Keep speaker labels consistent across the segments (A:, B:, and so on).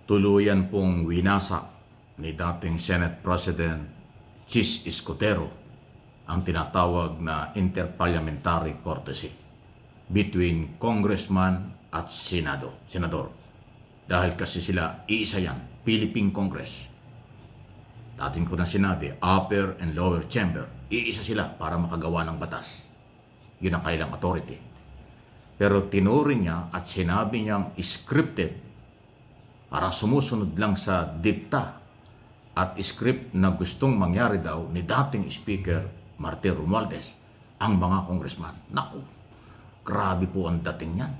A: tuluyan pong winasak ni dating Senate President Chis Escudero ang tinatawag na interparliamentary courtesy between congressman at senador. Dahil kasi sila, iisa yan, Philippine Congress. Dating ko na sinabi, upper and lower chamber, iisa sila para makagawa ng batas. Yun ang kanilang authority. Pero tinuring niya at sinabi niyang scripted, parang sumusunod lang sa dikta at script na gustong mangyari daw ni dating Speaker Martin Romualdez ang mga congressman. Naku, grabe po ang dating yan.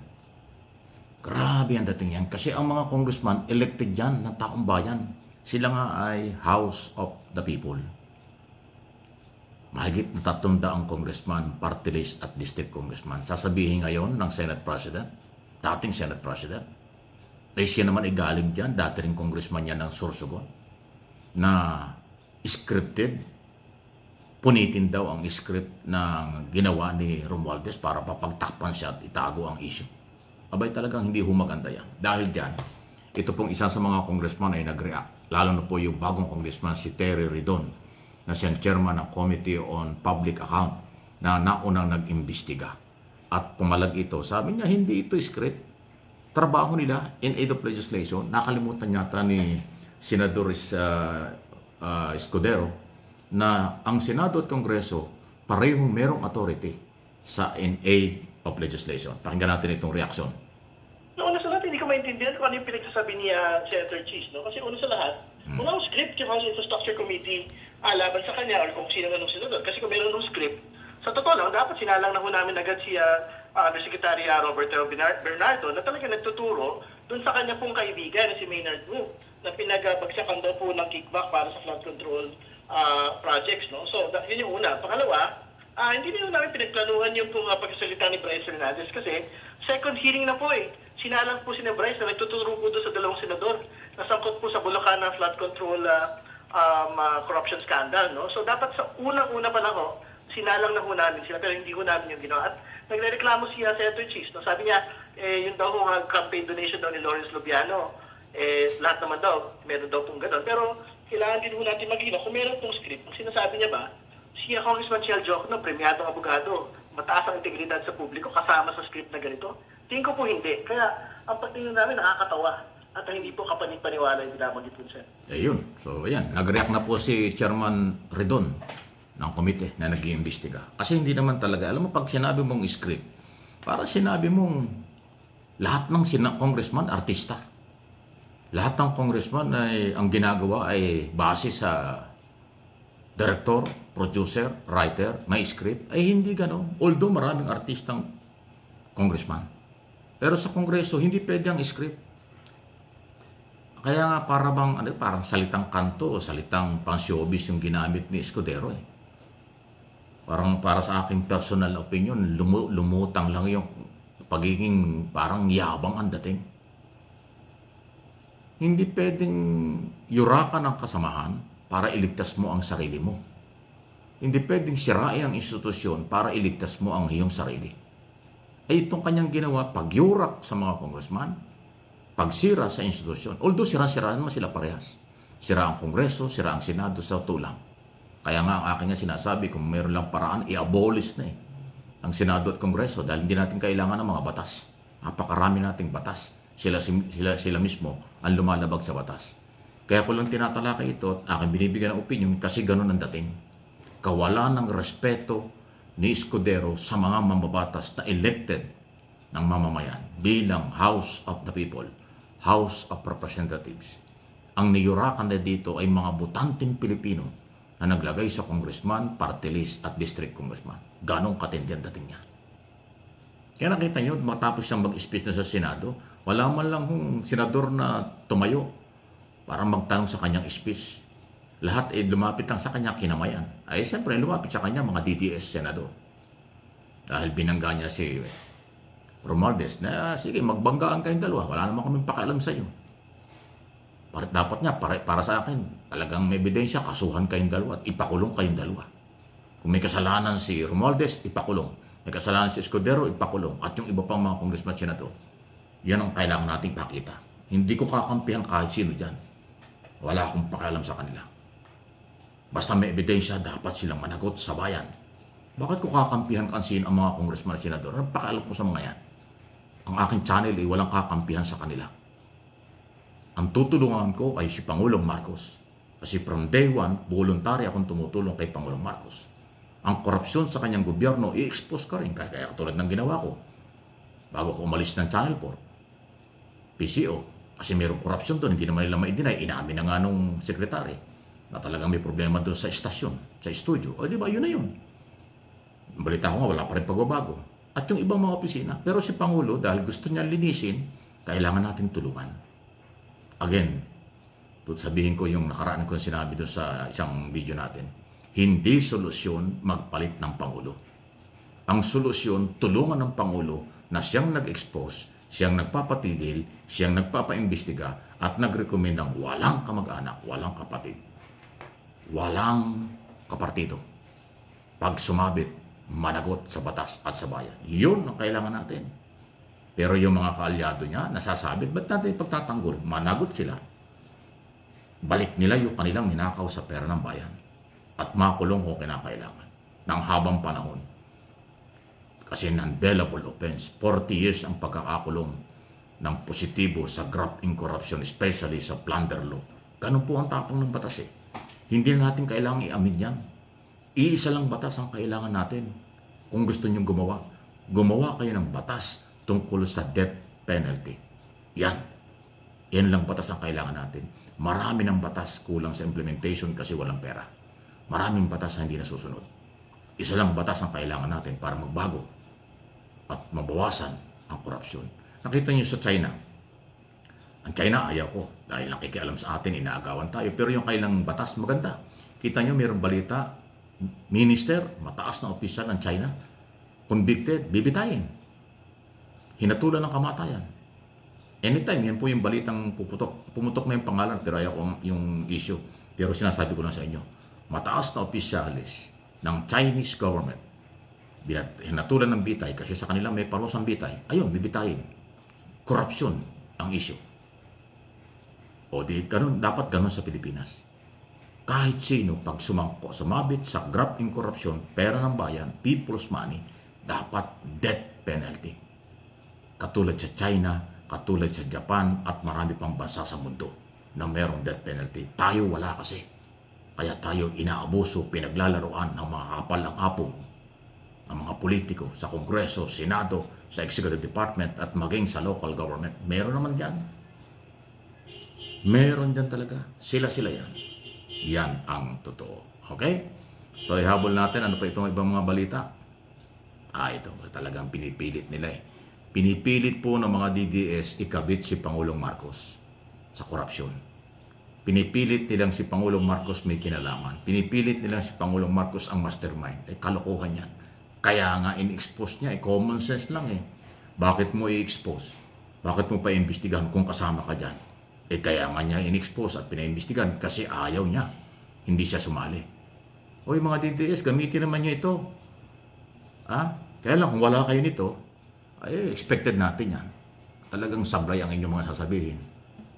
A: Grabe ang dating yan. Kasi ang mga congressman elected yan ng taong bayan. Sila nga ay House of the People. Mahigit na 300 congressman, party list at district congressman. Sasabihin ngayon ng Senate President, dating Senate President, ay siya naman ay galing dyan, dati rin congressman yan ng Sorsogon, na scripted, punitin daw ang script na ginawa ni Romualdez para papagtakpan siya at itago ang issue. Abay talagang hindi humaganda yan. Dahil dyan, ito pong isa sa mga congressman ay nag-react. Lalo na po yung bagong congressman si Terry Ridon, na siyang chairman ng Committee on Public Account na naunang nag-imbestiga. At pumalag ito, sabi niya hindi ito script. Trabaho nila in aid of legislation. Nakalimutan yata ni Senador Escudero na ang Senado at Kongreso parehong merong authority sa in aid of legislation. Pakinggan natin itong reaksyon.
B: Una sa lahat, hindi ko maintindihan kung ano yung pinagsasabi ni Senator Chis. No? Kasi una sa lahat, walang script yung House Infrastructure Committee laban sa kanya or kung sino man ng senador. Kasi kung meron ng script, sa totoo lang, dapat sinalang na ho namin agad si Undersecretary Roberto Bernardo na talaga nagtuturo doon sa kanya pong kaibigan na si Maynard Wu na pinagbagsakan daw po ng kickback para sa flood control projects. No? So, yun yung una. Pangalawa, hindi na namin pinagplanuhan yung pong pagsasalita ni Bryce Fernandez kasi second hearing na po eh. Sinalang po si Bryce na nagtuturo po doon sa dalawang senador na sangkot po sa Bulacan ng flood control corruption scandal. No? So, dapat sa unang-una pa lang ho, sinalang na ho namin sila pero hindi ho namin yung ginawa. At nagrereklamo siya Senator Chis. No? Sabi niya, yun daw ho campaign donation daw ni Lawrence Lubiano. Lahat naman daw, meron daw pong gano'n. Pero kailangan din ho natin magiging kung meron pong script. Ang sinasabi niya ba, siya Congressman Chel Jokno, premyadong abogado, mataas ang integridad sa publiko kasama sa script na ganito? Tingin ko po hindi. Kaya ang pagtingin namin nakakatawa at hindi po kapanipaniwala yung binabanggit po siya.
A: Ayun. So, ayan. Nag-react na po si Chairman Ridon ng komite na nag-iimbestiga. Kasi hindi naman talaga, alam mo, pag sinabi mong script, para sinabi mong lahat ng congressman, artista. Lahat ng congressman ay ang ginagawa ay base sa director, producer, writer, may script. Ay hindi gano'n. Although maraming artistang congressman. Pero sa Kongreso, hindi pwede ang script. Kaya nga parang salitang kanto o salitang pang-showbiz yung ginamit ni Escudero eh. Parang para sa aking personal opinion, lumutang lang yung pagiging parang yabang ang dating. Hindi pwedeng yurakan ang kasamahan para iligtas mo ang sarili mo. Hindi pwedeng sirain ang institusyon para iligtas mo ang iyong sarili. Ay itong kanyang ginawa, pagyurak sa mga congressman, pagsira sa institusyon. Although sira-siraan naman sila parehas. Sira ang Kongreso, sira ang Senado sa tulang. Kaya nga ang aking nga sinasabi, kung mayroon lang paraan, i-abolish na ang Senado at Kongreso dahil hindi natin kailangan ng mga batas. Napakarami nating batas. Sila mismo ang lumalabag sa batas. Kaya ko lang tinatalakay ito at aking binibigyan ng opinion kasi ganun ang dating. Kawalan ng respeto ni Escudero sa mga mambabatas na elected ng mamamayan bilang House of the People, House of Representatives. Ang niyurakan na dito ay mga butanteng Pilipino na naglagay sa congressman, party list at district congressman. Ganong katindi ang dating niya. Kaya nakita nyo, matapos siyang mag-speech na sa Senado, wala man lang senador na tumayo para magtanong sa kanyang speech. Lahat ay lumapit lang sa kanya kinamayan. Ay siyempre lumapit sa kanya mga DDS senador. Dahil binangga niya si Romualdez na sige magbanggaan kayong dalawa. Wala naman kaming pakialam sa iyo. Dapat niya para sa akin talagang may ebidensya kasuhan kayong dalawa at ipakulong kayong dalawa. Kung may kasalanan si Romualdez, ipakulong. May kasalanan si Escudero, ipakulong. At yung iba pang mga congressman senador. Yan ang kailangan nating pakita. Hindi ko kakampihan kahit sino dyan. Wala akong pakialam sa kanila. Basta may ebidensya, dapat silang managot sa bayan. Bakit ko kakampihan kansin ang mga congressman at senador? Anong pakialam ko sa mga yan? Ang aking channel ay walang kakampihan sa kanila. Ang tutulungan ko ay si Pangulong Marcos. Kasi from day one, voluntary akong tumutulong kay Pangulong Marcos. Ang korupsyon sa kanyang gobyerno, i-expose ka rin. Kaya katulad ng ginawa ko. Bago ko umalis ng Channel 4, PCO. Kasi mayroong korupsyon doon, hindi naman nila ma-deny. Inamin na nga nung sekretary na talagang may problema doon sa estasyon, sa studio. O di ba, yun na yun. Balita ko nga, wala pa rin pagbabago. At yung ibang mga opisina. Pero si Pangulo, dahil gusto niya linisin, kailangan natin tulungan. Again, sabihin ko yung nakaraan ko sinabi doon sa isang video natin. Hindi solusyon magpalit ng Pangulo. Ang solusyon, tulungan ng Pangulo na siyang nag-expose, siyang nagpapatigil, siyang nagpapaimbestiga at nag-recommend ng walang kamag-anak, walang kapatid, walang kapartido. Pag sumabit, managot sa batas at sa bayan. Yun ang kailangan natin. Pero yung mga kaalyado niya, nasasabit, ba't natin pagtatanggol? Managot sila. Balik nila yung kanilang ninakaw sa pera ng bayan at makulong kung kinakailangan ng habang panahon. Kasi non-bailable offense, 40 years ang pagkakakulong ng positibo sa graft in corruption, especially sa plunder law. Ganun po ang tapang ng batas eh. Hindi na natin kailangang iamin yan. Iisa lang batas ang kailangan natin. Kung gusto nyong gumawa kayo ng batas tungkol sa death penalty. Yan. Yan lang batas ang kailangan natin. Marami ng batas kulang sa implementation kasi walang pera. Maraming batas na hindi nasusunod. Isa lang batas ang kailangan natin para magbago at mabawasan ang korupsyon. Nakita niyo sa China. Ang China ayaw ko dahil nakikialam sa atin, inaagawan tayo. Pero yung kailang batas maganda. Kita niyo mayroong balita, minister, mataas na opisyal ng China, convicted, bibitayin. Hinatulan ng kamatayan. Anytime, yan po yung balitang puputok. Pumutok na yung pangalan, pero ayaw ko yung issue. Pero sinasabi ko lang sa inyo, mataas na opisyalis ng Chinese government, hinatulan ng bitay kasi sa kanila may parusang bitay. Ayun, bibitayin. Corruption ang issue. O di, ganun, dapat ganun sa Pilipinas. Kahit sino, pag sumabit sa graft in corruption, pera ng bayan, people's money, dapat death penalty. Katulad sa China, katulad sa Japan, at marami pang bansa sa mundo na mayroong death penalty. Tayo wala kasi. Kaya tayo inaabuso, pinaglalaroan ng mga kapal ng apog ng mga politiko sa Kongreso, Senado, sa Executive Department at maging sa local government. Meron naman dyan. Meron dyan talaga. Sila-sila yan. Yan ang totoo. Okay? So ihabol natin. Ano pa itong ibang mga balita? Ito. Talagang pinipilit nila eh. Pinipilit po ng mga DDS ikabit si Pangulong Marcos sa korupsyon. Pinipilit nilang si Pangulong Marcos may kinalaman. Pinipilit nilang si Pangulong Marcos ang mastermind. Kalokohan yan. Kaya nga in-expose niya. Common sense lang eh. Bakit mo i-expose? Bakit mo pa iimbestigahan kung kasama ka dyan? Kaya nga niya in-expose at pinaimbestigahan kasi ayaw niya. Hindi siya sumali. Oy mga DDS, gamitin naman niyo ito. Kaya lang kung wala kayo nito, ay expected natin yan. Talagang sablay ang inyong mga sasabihin.